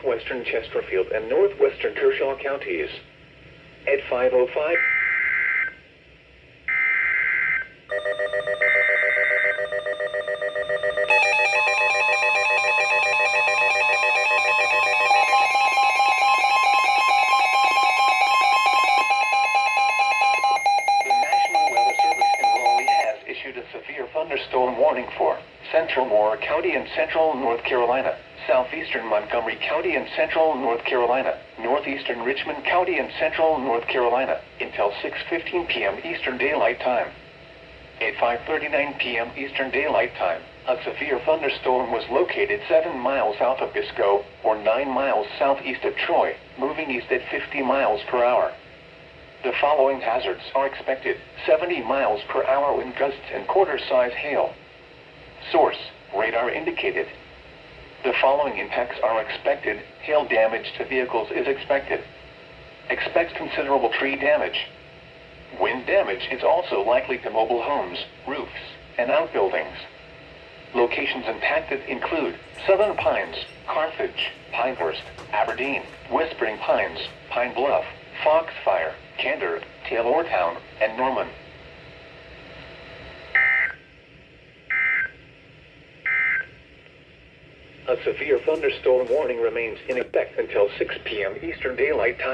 northwestern Chesterfield and northwestern Kershaw counties. At 5:05. A severe thunderstorm warning for central Moore County and central North Carolina, southeastern Montgomery County and central North Carolina, northeastern Richmond County and central North Carolina, until 6:15 p.m. Eastern Daylight Time. At 5:39 p.m. Eastern Daylight Time, a severe thunderstorm was located 7 miles south of Biscoe, or 9 miles southeast of Troy, moving east at 50 miles per hour. The following hazards are expected: 70 miles per hour wind gusts and quarter-size hail. Source: radar indicated. The following impacts are expected: hail damage to vehicles is expected. Expect considerable tree damage. Wind damage is also likely to mobile homes, roofs, and outbuildings. Locations impacted include Southern Pines, Carthage, Pinehurst, Aberdeen, Whispering Pines, Pine Bluff, Foxfire, Candor, Taylortown, and Norman. A severe thunderstorm warning remains in effect until 6 p.m. Eastern Daylight Time.